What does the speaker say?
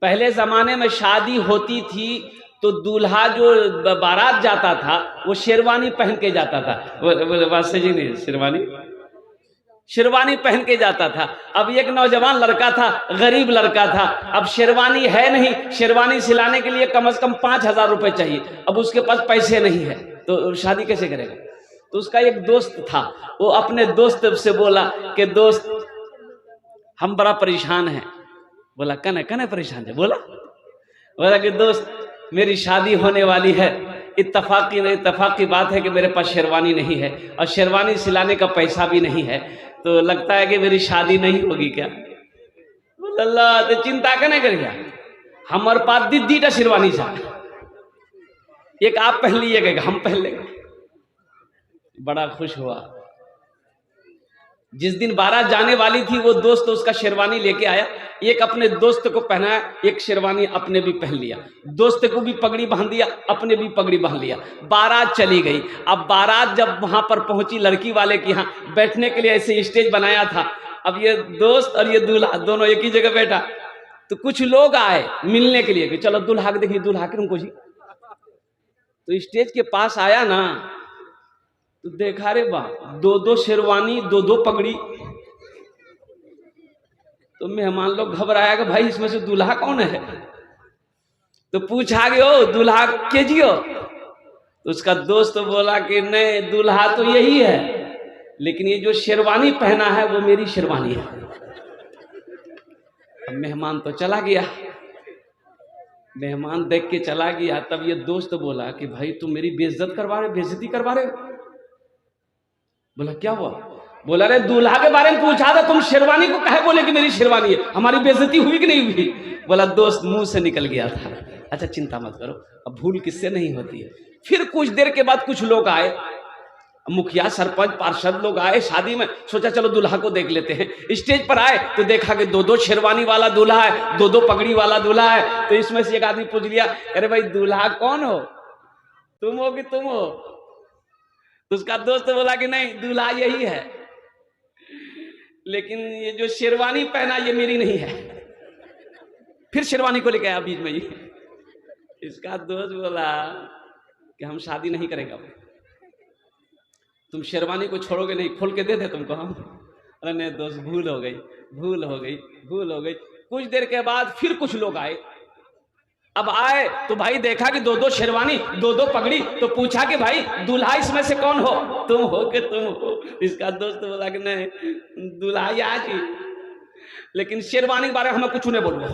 पहले जमाने में शादी होती थी तो दूल्हा जो बारात जाता था वो शेरवानी पहन के जाता था। वासे जी नहीं, शेरवानी पहन के जाता था। अब एक नौजवान लड़का था, गरीब लड़का था, अब शेरवानी है नहीं, शेरवानी सिलाने के लिए कम से कम 5,000 रुपए चाहिए। अब उसके पास पैसे नहीं है तो शादी कैसे करेगा? तो उसका एक दोस्त था, वो अपने दोस्त से बोला कि दोस्त हम बड़ा परेशान हैं। बोला कने कने परेशान है? बोला कि दोस्त मेरी शादी होने वाली है, इत्तफाक की बात है कि मेरे पास शेरवानी नहीं है और शेरवानी सिलाने का पैसा भी नहीं है, तो लगता है कि मेरी शादी नहीं होगी क्या? अल्लाह तो चिंता कने करिए, हमारे पास दीदी शेरवानी था, एक आप पहन लीजिएगा, हम पहन लेंगे। बड़ा खुश हुआ। जिस दिन बारात जाने वाली थी वो दोस्त उसका शेरवानी लेके आया, एक अपने दोस्त को पहनाया, एक शेरवानी अपने भी पहन लिया, दोस्त को भी पगड़ी बांध दिया, अपने भी पगड़ी बांध लिया। बारात चली गई। अब बारात जब वहां पर पहुंची, लड़की वाले के यहाँ बैठने के लिए ऐसे स्टेज बनाया था। अब ये दोस्त और ये दूल्हा दोनों एक ही जगह बैठा, तो कुछ लोग आए मिलने के लिए कि चलो दूल्हा के देखिए, दूल्हा के तुमको जी। तो स्टेज के पास आया ना तो देखा रे बा, दो शेरवानी, दो पगड़ी। तो मेहमान लोग घबराया कि भाई इसमें से दूल्हा कौन है? तो पूछा गया दूल्हा के जियो? तो उसका दोस्त बोला कि नहीं, दूल्हा तो यही है, लेकिन ये जो शेरवानी पहना है वो मेरी शेरवानी है। अब मेहमान तो चला गया, मेहमान देख के चला गया। तब ये दोस्त बोला कि भाई तुम मेरी बेइज्जती करवा रहे हो। बोला क्या हुआ? बोला रे दूल्हा के बारे में पूछा था, तुम शेरवानी को कहे बोले कि मेरी शेरवानी है, हमारी बेइज्जती हुई कि नहीं हुई? बोला दोस्त मुंह से निकल गया था। अच्छा चिंता मत करो, अब भूल किससे नहीं होती है। फिर कुछ देर के बाद कुछ लोग आए, मुखिया सरपंच पार्षद लोग आए शादी में। सोचा चलो दूल्हा को देख लेते हैं। स्टेज पर आए तो देखा कि दो शेरवानी वाला दूल्हा है, दो पगड़ी वाला दूल्हा है। तो इसमें से एक आदमी पूछ लिया, अरे भाई दूल्हा कौन हो, तुम हो कि तुम हो? तो उसका दोस्त बोला कि नहीं, दूल्हा यही है, लेकिन ये जो शेरवानी पहना ये मेरी नहीं है। फिर शेरवानी को लेके आया बीच में ही। इसका दोस्त बोला कि हम शादी नहीं करेंगे, तुम शेरवानी को छोड़ोगे नहीं, खोल के दे दे तुमको हम। अरे नहीं दोस्त, भूल हो गई। कुछ देर के बाद फिर कुछ लोग आए। अब आए तो भाई देखा कि दो शेरवानी, दो पगड़ी। तो पूछा कि भाई दूल्हा इसमें से कौन हो, तुम हो कि तुम हो? इसका दोस्त बोला कि नहीं, दूल्हा आज ही, लेकिन शेरवानी के बारे में हमें कुछ नहीं बोलूंगा।